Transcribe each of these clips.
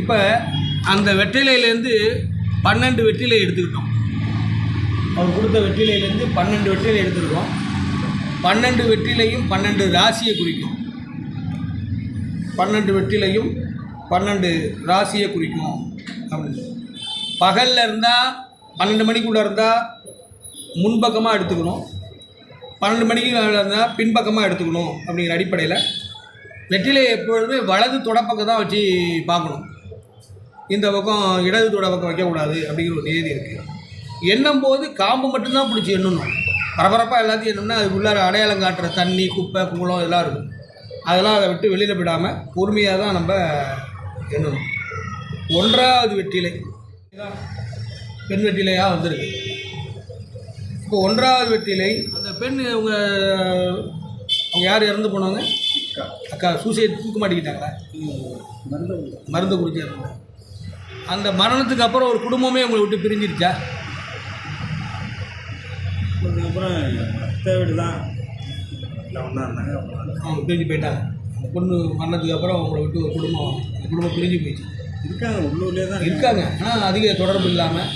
இப்போ அந்த வெற்றிலையிலேருந்து 12 வெற்றிலை எடுத்துக்கிட்டோம். அவர் கொடுத்த வெற்றிலையிலேருந்து 12 வெற்றிலை எடுத்துருக்கோம். 12 வெற்றிலையும் 12 ராசியை குறிக்கும். 12 வெற்றிலையும் 12 ராசியை குறிக்கும் அப்படின்னு. பகலில் இருந்தால் 12 மணிக்குள்ளே இருந்தால் முன்பக்கமாக எடுத்துக்கணும், 12 மணிக்கு இருந்தால் பின்பக்கமாக எடுத்துக்கணும். அப்படிங்கிற அடிப்படையில் வெற்றிலையை எப்பொழுதுமே வலது தொடப்பக்கம் தான் வச்சு பார்க்கணும். இந்த பக்கம் இடது தொடப்பக்கம் வைக்கக்கூடாது அப்படிங்கிற ஒரு நியதி இருக்குது. எண்ணும் போது காம்பு மட்டும்தான் பிடிச்சி எண்ணணும். பரபரப்பாக எல்லாத்தையும் எண்ணணும்னா அதுக்குள்ளார அடையாளம் காட்டுற தண்ணி, குப்பை, குளம் இதெல்லாம் இருக்கும். அதெல்லாம் அதை விட்டு வெளியில் விடாமல் பொறுமையாக தான் நம்ம எண்ணணும். 1வது வெற்றிலை பெண் வெற்றிலையாக வந்திருக்கு. இப்போ 1வது வெற்றிலை அந்த பெண் அவங்க யார் இறந்து போனாங்க? அக்கா சூசைட் தூக்க மாட்டிக்கிட்டாங்களா? மருந்து குடிச்சு இறந்தாங்க. அந்த மரணத்துக்கு அப்புறம் ஒரு குடும்பமே உங்களை விட்டு பிரிஞ்சிருச்சா? அதுக்கப்புறம் அத்தை வீடு தான் ஒன்றா இருந்தாங்க. அவங்க பிரிஞ்சு போயிட்டாங்க. அந்த பொண்ணு மரணத்துக்கு அப்புறம் அவங்கள விட்டு ஒரு குடும்பம், அந்த குடும்பம் பிரிஞ்சு போயிடுச்சு. இருக்காங்க, உள்ளூர்லேயே தான் இருக்காங்க. ஆனால் அதிக தொடர்பு இல்லாமல்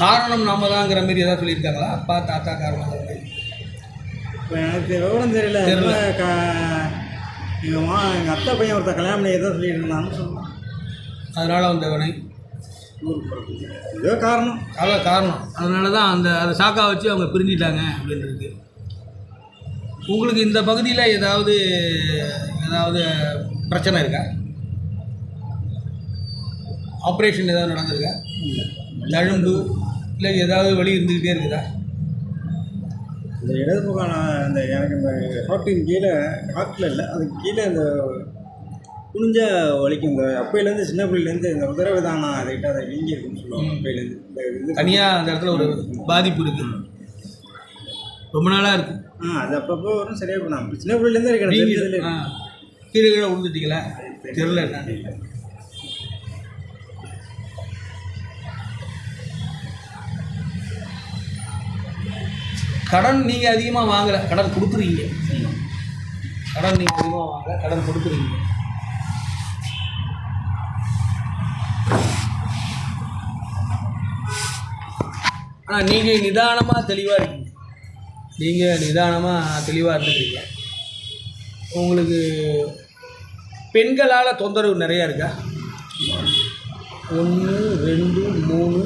காரணம் நாம தாங்கிற மாதிரி ஏதாவது சொல்லியிருக்காங்களா? அப்பா தாத்தா காரணம்? இப்போ எனக்கு விவரம் தெரியல. எங்கள் அத்தை பையன் ஒருத்தர் கல்யாணம் பண்ணி எதோ சொல்லிட்டு இருந்தான்னு சொன்னான். அதனால் வந்த வினை ஏதோ காரணம், அதான் காரணம். அதனால தான் அதை சாக்கா வச்சு அவங்க பிரிஞ்சிட்டாங்க அப்படின்றது. உங்களுக்கு இந்த பகுதியில் ஏதாவது பிரச்சனை இருக்கா? ஆப்ரேஷன் ஏதாவது நடந்திருக்கா? தழும்பு இல்லை ஏதாவது வலி இருந்துக்கிட்டே இருக்குதா? இந்த இடது பக்கம் அந்த எனக்கு இந்த ஹார்ட்டின் கீழே, ஹார்ட்டில் இல்லை அதுக்கு கீழே இந்த குனிஞ்சா வலிக்கும். இந்த அப்பையிலேருந்து சின்ன பிள்ளைலேருந்து இந்த உதரவிதானம் அதைக்கிட்ட அதை வீங்கி இருக்குன்னு சொல்லுவாங்க. அப்பையிலேருந்து இந்த தனியாக அந்த இடத்துல ஒரு பாதிப்பு இருக்குது, ரொம்ப நாளாக இருக்குது. அது அப்பப்போ வரும், சரியாக பண்ணாமல் சின்ன பிள்ளைலேருந்து இருக்கு. கீழே கீழே விழுந்துட்டீங்களா? தெரில என்ன. கடன் நீங்கள் அதிகமாக வாங்கலை, கடன் கொடுக்குறீங்க. கடன் நீங்கள் அதிகமாக வாங்கலை, கடன் கொடுக்குறீங்க. ஆனால் நீங்கள் நிதானமாக தெளிவாக இருக்கீங்க. நீங்கள் நிதானமாக தெளிவாக இருந்துக்கிறீங்க. உங்களுக்கு பெண்களால் தொந்தரவு நிறையா இருக்கா? 1 2 3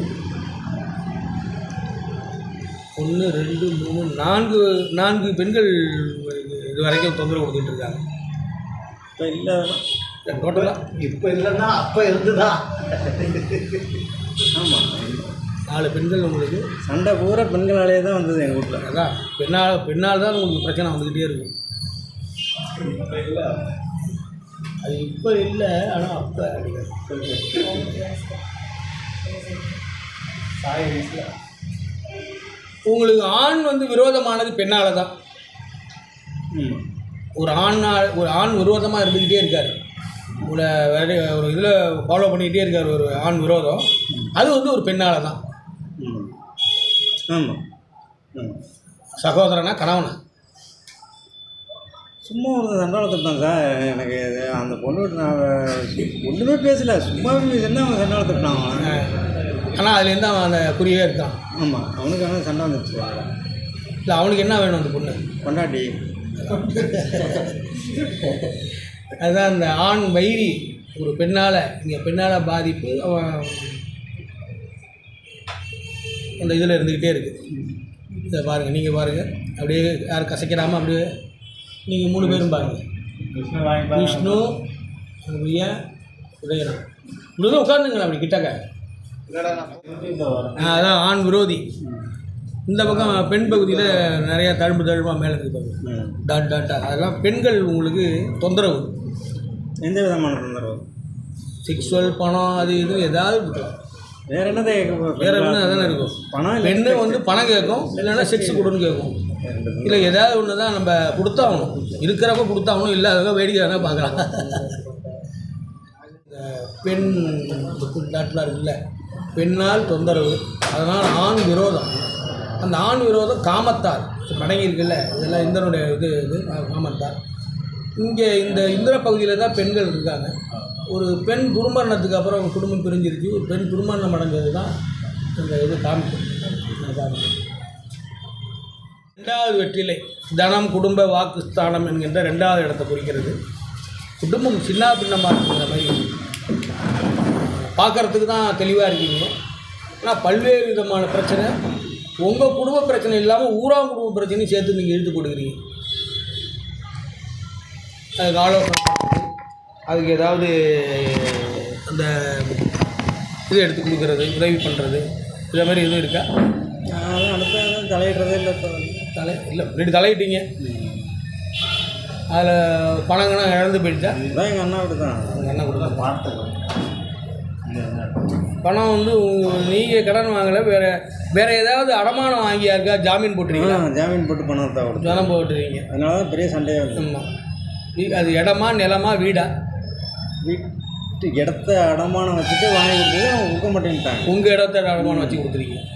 1 2 3 4 பெண்கள் இது வரைக்கும் தொந்தரவு கொடுத்துட்டு இருக்காங்க. இப்போ இல்லை டோட்டலாக இப்போ இல்லைன்னா அப்போ இருந்துதான். ஆமாம், 4 பெண்கள் உங்களுக்கு சண்டை பூரா பெண்களாலே தான் வந்தது எங்கள் வீட்டில். அதான் பெண்ணால் தான் உங்களுக்கு பிரச்சனை வந்துக்கிட்டே இருக்கும். இல்லை அது இப்போ இல்லை, ஆனால் அப்போ உங்களுக்கு ஆண் விரோதமானது பெண்ணால் தான். ஒரு ஆண் விரோதமாக இருந்துக்கிட்டே இருக்கார். ஒரு இதில் ஃபாலோ பண்ணிக்கிட்டே இருக்கார், ஒரு ஆண் விரோதம். அது ஒரு பெண்ணால் தான். ஆமாம், சகோதரனா கணவனா? சும்மா ஒரு சண்டாளத்துட்டான் சார். எனக்கு அந்த பொண்ணு நான் ஒன்றுமே பேசலை, சும்மா என்ன அவன் சண்டாளத்துட்டான். ஆனால் அதுலேருந்து அவன் அந்த குறியே இருக்கான். ஆமாம், அவனுக்கு ஆனால் சண்டை வந்துடுச்சு. இல்லை, அவனுக்கு என்ன வேணும் அந்த பொண்ணு? கொண்டாட்டி. அதுதான் அந்த ஆண் வைரி ஒரு பெண்ணால் பாதிப்பு அவன் அந்த இதில் இருந்துக்கிட்டே இருக்குது. இதை பாருங்கள், நீங்கள் பாருங்கள், அப்படியே யாரும் கசைக்கிறாமல் அப்படியே நீங்கள் 3 பேரும் பாருங்கள். விஷ்ணு, பிரியா, உதயநாத் இப்படி உட்காந்துங்களா அப்படி கிட்டக்க. அதான் ஆண் விரோதி. இந்த பக்கம் பெண் பகுதியில் நிறையா தழும்பாக மேலே இருக்குது, டாட்டா. அதெல்லாம் பெண்கள் உங்களுக்கு தொந்தரவு. எந்த விதமான தொந்தரவு? செக்ஸுவல், பணம், அது இது ஏதாவது இருக்கலாம். வேறு என்னதை வேறு என்ன அதானே இருக்கும். பணம் பெண்ணு பணம் கேட்கும், இல்லைன்னா செக்ஸ் கொடுன்னு கேட்கும். இல்லை ஏதாவது ஒன்று தான் நம்ம கொடுத்தாகணும். இருக்கிறப்ப கொடுத்தாகணும், இல்லை அதெல்லாம் வேடிக்கை தானே பார்க்கலாம். இந்த பெண் டாட்டெலாம் இருக்குல்ல, பெண்ணால் தொந்தரவு, அதனால் ஆண் விரோதம். அந்த ஆண் விரோதம் காமத்தால் மடங்கி இருக்குல்ல, இதெல்லாம் இந்திரனுடைய இது காமத்தால். இங்கே இந்த இந்திர பகுதியில் தான் பெண்கள் இருக்காங்க. ஒரு பெண் துர்மரணத்துக்கு அப்புறம் அவங்க குடும்பம் பிரிஞ்சிருச்சு, ஒரு பெண் துர்மரணம் அடைஞ்சது தான் இந்த இது காமிக்கும். ரெண்டாவது வெற்றிலை தனம் குடும்ப வாக்கு ஸ்தானம் என்கின்ற ரெண்டாவது இடத்தை குறிக்கிறது. குடும்பம் சின்ன பின்னமாக இருக்கிற மாதிரி பார்க்குறதுக்கு தான் தெளிவாக இருக்கீங்க. ஆனால் பல்வேறு விதமான பிரச்சனை, உங்கள் குடும்ப பிரச்சனை இல்லாமல் ஊராம் குடும்ப பிரச்சனையும் சேர்த்து நீங்கள் இழுத்து கொடுக்குறீங்க. அதுக்கு ஆலோசனை பண்ணுறது, அதுக்கு ஏதாவது அந்த இது எடுத்து கொடுக்குறது, உதவி பண்ணுறது, இதை மாதிரி எதுவும் இருக்கா? அதெல்லாம் அடுத்த தலையிடுறதே இல்லை. இப்போ இல்லை முன்னாடி தலையிட்டீங்க, அதில் பணங்கள்லாம் இழந்து போயிடுச்சா? இதுதான் எங்கள் அண்ணா வீடு தான். உங்கள் அண்ணன் கொடுத்தா பணம் வந்து நீங்கள் கடன் வாங்கலை, வேறு ஏதாவது அடமானம் வாங்கியா இருக்கா? ஜாமீன் போட்டுறீங்களா? ஜாமீன் போட்டு பணத்தை பணம் போட்டுருவீங்க. அதனால தான் பெரிய சண்டையாக வந்து. ஆமாம். அது இடமா நிலமா வீடா? வீட்டு இடத்த அடமானம் வச்சுட்டு வாங்கி கொடுத்தது அவங்க கொடுக்க மாட்டேன்ட்டாங்க. உங்கள் இடத்த அடமானம் வச்சு கொடுத்துருக்கீங்க.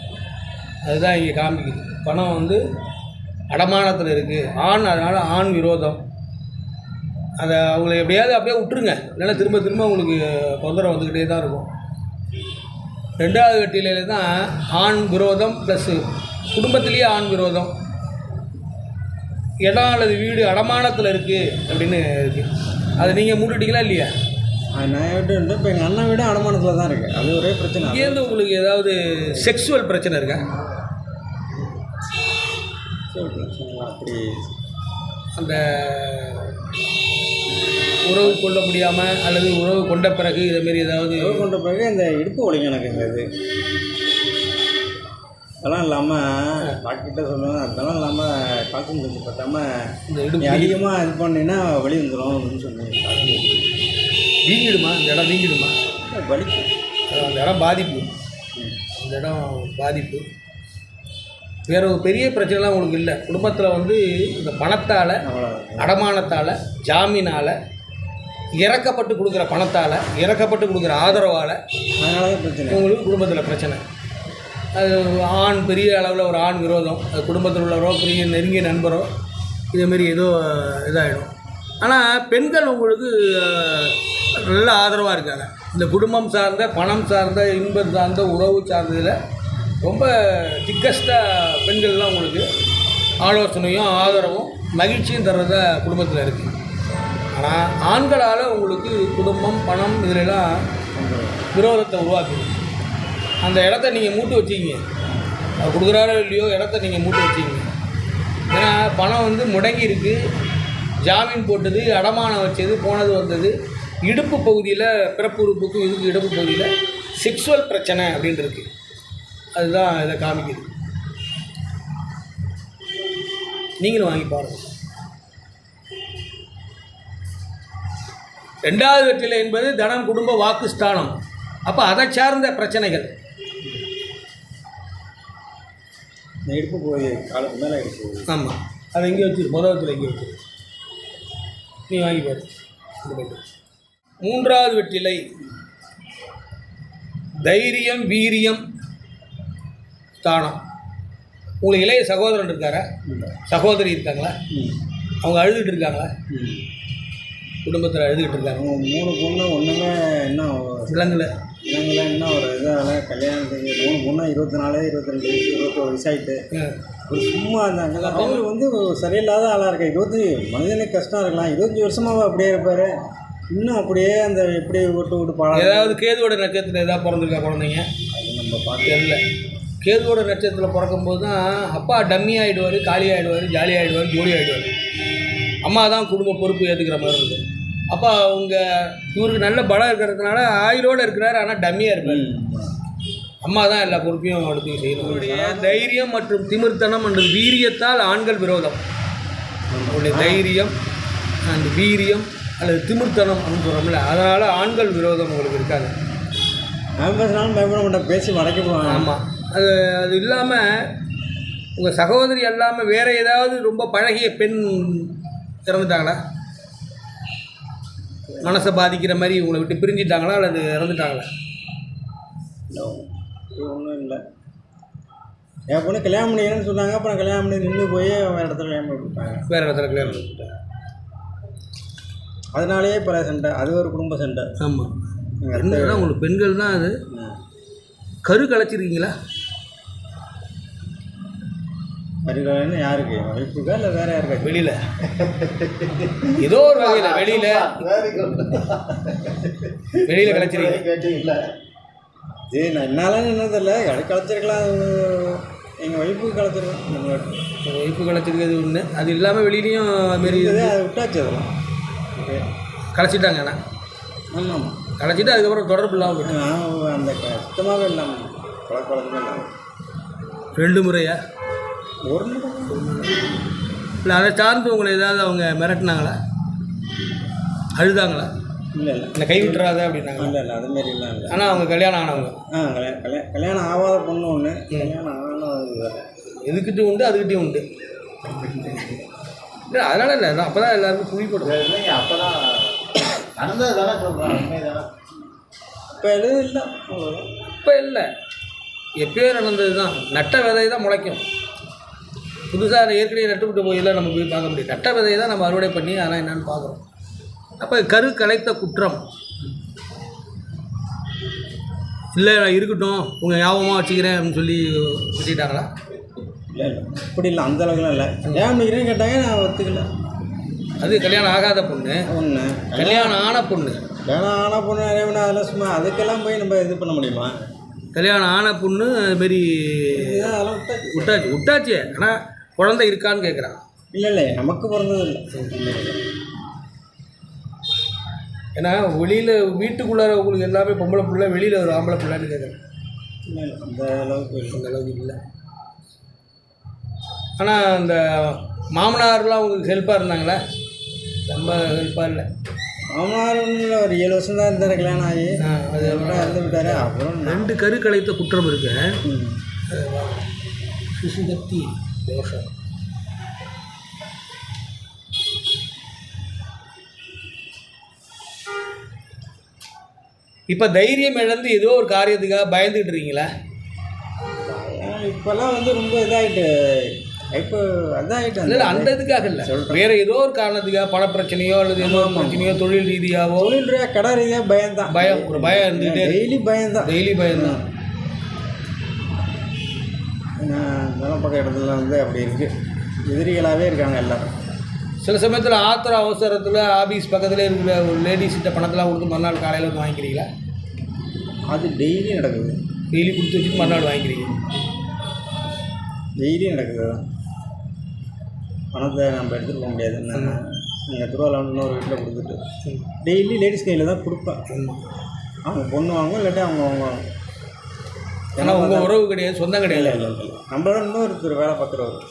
அதுதான் இங்கே காமிக்குது. பணம் வந்து அடமானத்தில் இருக்குது. அதனால் ஆண் விரோதம். அதை அவங்கள எப்படியாவது அப்படியே விட்டுருங்க, இல்லைன்னா திரும்ப திரும்ப உங்களுக்கு தொந்தரவு வந்துக்கிட்டே தான் இருக்கும். ரெண்டாவது வெற்றிலையில தான் ஆண் விரோதம் ப்ளஸ்ஸு குடும்பத்திலேயே ஆண் விரோதம். இடம் அல்லது வீடு அடமானத்தில் இருக்குது அப்படின்னு இருக்குது. அதை நீங்கள் மூட்டுட்டீங்களா இல்லையா? நான் வீட்டு இப்போ எங்கள் அண்ணன் வீடு அடமானத்தில் தான் இருக்குது. அது ஒரே பிரச்சனை. இங்கேருந்து உங்களுக்கு ஏதாவது செக்ஸுவல் பிரச்சனை இருக்கா? அப்படி அந்த உறவு கொள்ள முடியாமல் அல்லது உறவு கொண்ட பிறகு இதேமாரி ஏதாவது? உறவு கொண்ட பிறகு இந்த இடுப்பு வலிங்க எனக்கு. இது அதெல்லாம் இல்லாமல் டாக்டர்கிட்ட சொல்லுவேன், அதெல்லாம் இல்லாமல் கால்சியம் கொஞ்சம் பற்றாமல் இந்த இடுப்பு அதிகமாக இது பண்ணினா வலி வந்துடும் அப்படின்னு சொன்னேன். வீங்கிடுமா? இந்த இடம் வீங்கிடுமா? வலிக்கும். அந்த இடம் பாதிப்பு. அந்த இடம் பாதிப்பு. வேறு ஒரு பெரிய பிரச்சனைலாம் உங்களுக்கு இல்லை. குடும்பத்தில் வந்து இந்த பணத்தால், அடமானத்தால், ஜாமீனால், இறக்கப்பட்டு கொடுக்குற பணத்தால், இறக்கப்பட்டு கொடுக்குற ஆதரவால் அதனால தான் பிரச்சனை. உங்களுக்கு குடும்பத்தில் பிரச்சனை. அது ஆண் பெரிய அளவில் ஒரு ஆண் விரோதம், அது குடும்பத்தில் உள்ளவரோ பெரிய நெருங்கிய நண்பரோ இதேமாரி ஏதோ இதாகிடும். ஆனால் பெண்கள் உங்களுக்கு நல்ல ஆதரவாக இருக்காங்க. இந்த குடும்பம் சார்ந்த, பணம் சார்ந்த, இன்பம் சார்ந்த, உறவு சார்ந்ததில் ரொம்ப திக்கஸ்ட்டாக பெண்கள்லாம் உங்களுக்கு ஆலோசனையும் ஆதரவும் மகிழ்ச்சியும் தர்றத குடும்பத்தில் இருக்குது. ஆனால் ஆண்களால் உங்களுக்கு குடும்பம், பணம் இதிலெல்லாம் விரோதத்தை உருவாக்குது. அந்த இடத்த நீங்கள் மூட்டு வச்சிக்கிங்க. அது கொடுக்குறாரோ இல்லையோ, இடத்த நீங்கள் மூட்டு வச்சிக்கிங்க. ஏன்னா பணம் வந்து முடங்கி இருக்குது, ஜாமீன் போட்டது, அடமானம் வச்சது, போனது வந்தது. இடுப்பு பகுதியில், பிறப்பு உறுப்புக்கும் இதுக்கு இடுப்பு பகுதியில் செக்ஸுவல் பிரச்சனை அப்படின்னு இருக்குது. அதுதான் இதை காமிக்குது. நீங்களும் வாங்கி பாருங்கள். ரெண்டாவது வெற்றிலை என்பது தனம் குடும்ப வாக்கு ஸ்தானம். அப்போ அதை சார்ந்த பிரச்சனைகள். இடுப்பு போய் காலத்துக்கு மேலே இடுப்பு. ஆமாம், அதை எங்கே வச்சிரு, முதலத்தில் எங்கே வச்சிரு, நீ வாங்கி பாரு. மூன்றாவது வெற்றிலை தைரியம் வீரியம் ஸ்தானம். உங்களுக்கு இளைய சகோதரன் இருக்காரா? சகோதரி இருக்காங்களா? அவங்க அழுதுகிட்டு இருக்காங்களா? குடும்பத்தில் அழுதுகிட்டு இருக்காங்க. 3 பொண்ணு ஒன்றுமே இன்னும் விலங்குல இன்னும் ஒரு இதால் கல்யாணத்துக்கு 3 பொண்ணு 24, 22 வயசு, 21 வயசாகிட்டு ஒரு சும்மா இருந்தாங்க. அவங்க வந்து சரியில்லாத ஆளாக இருக்க. மனிதனுக்கு கஷ்டம் இருக்கலாம். 25 வருஷமாக அப்படியே இருப்பார். இன்னும் அப்படியே அந்த எப்படி விட்டு பாடம். ஏதாவது கேதுவோட நட்சத்திரம் ஏதாவது பிறந்திருக்கா குழந்தைங்க? அது நம்ம பார்த்து இல்லை. கேதுவோட நட்சத்திரத்தில் பிறக்கும்போது தான் அப்பா டம்மி ஆகிடுவார், காலி ஆகிடுவார், ஜாலி ஆகிடுவார், ஜோலி ஆகிடுவார். அம்மா தான் குடும்ப பொறுப்பு ஏற்றுக்கிற மாதிரி இருக்கும். அப்போ இவருக்கு நல்ல பலம் இருக்கிறதுனால ஆயுளோடு இருக்கிறார், ஆனால் டம்மியாக இருப்பார். அம்மா தான் எல்லா பொறுப்பையும் எடுத்து செய்யணும். அவருடைய தைரியம் மற்றும் திமிர்த்தனம் மற்றும் வீரியத்தால் ஆண்கள் விரோதம். அவருடைய தைரியம் அண்ட் வீரியம் அல்லது திமிர்த்தனம் அப்படின்னு சொல்கிறோம்ல, அதனால் ஆண்கள் விரோதம் உங்களுக்கு இருக்காது. பேசினாலும் பயப்பட மாட்டேன், பேசி மறைக்க போவாங்க. ஆமாம். அது இல்லாமல் உங்கள் சகோதரி இல்லாமல் வேறு ஏதாவது ரொம்ப பழகிய பெண் இறந்துட்டாங்களா? மனசை பாதிக்கிற மாதிரி உங்களை விட்டு பிரிஞ்சிட்டாங்களா அல்லது இறந்துட்டாங்களா? ஒன்றும் இல்லை. என் பொண்ணு கல்யாணம் பண்ணிக்கிறேன்னு சொன்னாங்க. அப்புறம் கல்யாணம் பண்ணி நின்று போய் வேறு இடத்துல கல்யாணம் பண்ணி கொடுத்தாங்க. வேறு இடத்துல கல்யாணம் பண்ணிட்டாங்க. அதனாலேயே பல சண்டை, அது ஒரு குடும்ப சண்டை. ஆமாம், பெண்கள் உங்களுக்கு பெண்கள் தான் அது. கரு கலைச்சிருக்கீங்களா? கருகலைன்னு யாருக்கு? வைப்புக்கா இல்லை வேறு யாருக்கா? வெளியில் ஏதோ ஒரு வகையில் வெளியில் கலைச்சிருக்கீங்க. சரி, நான் என்னாலும் என்ன தெரியல, கலைச்சிருக்கலாம். எங்கள் வைப்புக்கு கலைச்சிருக்கோம். உங்கள் வைப்பு கலைச்சிருக்கிறது ஒன்று, அது இல்லாமல் வெளியிலையும் அதுமாரி அதை விட்டாச்சு. அதெல்லாம் கலைச்சிட்டாங்க. ஆனால் ஆமாம், கலைச்சிட்டு அதுக்கப்புறம் தொடர்பு இல்லாமல் போயிட்டு நான் அந்த சுத்தமாகவே இல்லாமல் குழப்பமே இல்லாமல் 2 முறையா? ஒரு முறை இல்லை, அதை சார்ந்து உங்களை ஏதாவது அவங்க மிரட்டினாங்களா, அழுதாங்களா? இல்லை இல்லை, என்னை கை விட்டுறாத அப்படின்னாங்க? இல்லை இல்லை, அதுமாரி இல்லை இல்லை. ஆனால் அவங்க கல்யாணம் ஆனவங்க? கல்யாணம் ஆகாத பொண்ணு ஒன்று, கல்யாணம் ஆனது வேறு. எதுக்கிட்டும் உண்டு, அதுக்கிட்டையும் உண்டு. இல்லை அதனால் இல்லை, அப்போ தான் எல்லாருக்கும் புரிப்படும். அப்போ தான் நடந்தது தானே சொல்கிறேன், உண்மை தானே. இப்போ எதுவும் இல்லை, அவ்வளோதான். இப்போ இல்லை, எப்பயோ நடந்தது தான். நட்ட விதை தான் முளைக்கும். புதுசாக ஏற்கனவே நட்டுவிட்டு போயெல்லாம் நம்ம போய் பார்க்க முடியும். நட்ட விதையை தான் நம்ம அறுவடை பண்ணி ஆனால் என்னென்னு பார்க்குறோம். அப்போ கரு கலைத்த குற்றம் இல்லை, இருக்கட்டும் உங்கள் ஞாபகமாக வச்சுக்கிறேன் அப்படின்னு சொல்லி வச்சுக்கிட்டாங்களா? இல்லை இல்லை, அப்படி இல்லை, அந்த அளவுக்குலாம் இல்லை. ஏன் பண்ணிக்கிறேன்னு கேட்டாங்க, நான் ஒத்துக்கல. அது கல்யாணம் ஆகாத பொண்ணு ஒன்று, கல்யாணம் ஆன பொண்ணு. கல்யாணம் ஆன பொண்ணு நிறைய பண்ண, அதெல்லாம் சும்மா அதுக்கெல்லாம் போய் நம்ம இது பண்ண முடியுமா? கல்யாணம் ஆன பொண்ணு அதுமாரி அதெல்லாம் விட்டாச்சு. விட்டாச்சு. ஆனால் குழந்தை இருக்கான்னு கேட்குறான். இல்லை இல்லை, நமக்கு பிறந்தது இல்லை. ஏன்னா வெளியில் வீட்டுக்குள்ளார உங்களுக்கு எல்லாமே பொம்பளை பிள்ளை, வெளியில் ஒரு ஆம்பளை பிள்ளைன்னு கேட்குறேன். இல்லை இல்லை, அந்த அளவுக்கு இல்லை. அந்த அளவுக்கு இல்லை. ஆனால் அந்த மாமனார்லாம் உங்களுக்கு ஹெல்ப்பாக இருந்தாங்களா? ரொம்ப ஹெல்ப்பாக இல்லை. மாமனார் ஒன்றும் ஒரு 7 வருஷம் தான் இருந்தார் கல்யாணம் ஆகி. அது அப்புறம் இறந்து விட்டார். அப்புறம் 2 கரு கலைத்த குற்றம் இருக்கு. சிசுகத்தி தோஷம். இப்போ தைரியம் இழந்து ஏதோ ஒரு காரியத்துக்காக பயந்துக்கிட்டு இருக்கீங்களா? இப்போல்லாம் வந்து ரொம்ப இதாகிட்டு, இப்போ அதாகிட்டு. இல்லை அந்த இதுக்காக இல்லை, வேறு ஏதோ ஒரு காரணத்துக்காக பணப்பிரச்சனையோ அல்லது ஏதோ ஒரு பிரச்சனையோ தொழில் ரீதியாகவோ. தொழில் ரீதியாக கடை ரீதியாக பயம்தான். ஒரு பயம் இருந்துகிட்டே டெய்லி பயம்தான். பயம்தான். ஏன்னா நிலம் பக்கம் இடத்துல வந்து அப்படி இருக்குது, எதிரிகளாகவே இருக்காங்க எல்லோரும். சில சமயத்தில் ஆத்திர அவசரத்தில் ஆஃபீஸ் பக்கத்தில் இருக்கிற ஒரு லேடிஸ்கிட்ட பணத்தெல்லாம் கொடுத்து மறுநாள் காலையில் வந்து வாங்கிக்கிறீங்களா? அது டெய்லி நடக்குது. டெய்லி கொடுத்து வச்சுட்டு மறுநாள் வாங்கிக்கிறீங்க? டெய்லி நடக்குது. பணத்தை நம்ம எடுத்துகிட்டு போக முடியாது. நீங்கள் திருவாரூர் ஒரு வீட்டில் கொடுத்துட்டு டெய்லி லேடிஸ் கையில் தான் கொடுப்பேன். அவங்க பொண்ணு வாங்க, இல்லாட்டி அவங்க வாங்குவாங்க. ஏன்னா உங்கள் உறவு கிடையாது, சொந்தம் கிடையாது. இல்லை இல்லை இல்லை, நம்மளோட இன்னொருத்தர் வேலை பார்க்குறவர்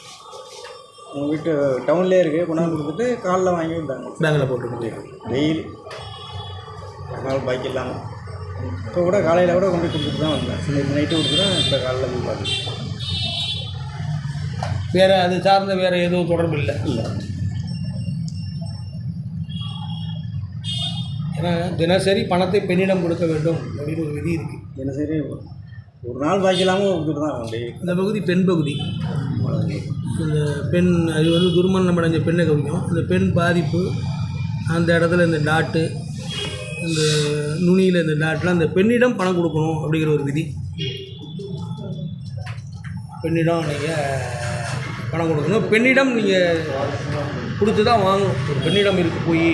உங்கள் வீட்டு டவுன்லேயே இருக்குது, கொண்டாந்து கொடுத்துட்டு காலில் வாங்கி விட்டாங்க, பேங்கில் போட்டு டெய்லி. அதனால் பைக் இல்லாமல் இப்போ கூட காலையில் கூட கொண்டு கொடுத்துட்டு தான் வந்தேன். நேற்று நைட்டு கொடுத்துட்டேன், இப்போ காலையில் போய் பார்த்து. வேறு அது சார்ந்த வேறு எதுவும் தொடர்பு இல்லை? இல்லை. ஏன்னா தினசரி பணத்தை பெண்ணிடம் கொடுக்க வேண்டும் அப்படின்னு ஒரு விதி இருக்குது. தினசரி ஒரு நாள் பாக்கி இல்லாமல் கொடுத்துட்டு தான் டெய்லி. இந்த பகுதி பெண் பகுதி. இந்த பெண் அது வந்து துர்மரணம் அடைஞ்ச பெண்ணை கவிக்கும். இந்த பெண் பாதிப்பு அந்த இடத்துல இந்த டாட்டு, இந்த நுனியில் இந்த டாட்டில் அந்த பெண்ணிடம் பணம் கொடுக்கணும் அப்படிங்கிற ஒரு விதி. பெண்ணிடம் நீங்கள் பணம் கொடுக்கணும், பெண்ணிடம் நீங்கள் கொடுத்து தான் வாங்கணும். ஒரு பெண்ணிடம் இருக்குது போய்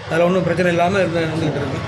அதில் ஒன்றும் பிரச்சனை இல்லாமல் இருந்துகிட்டு இருக்கு.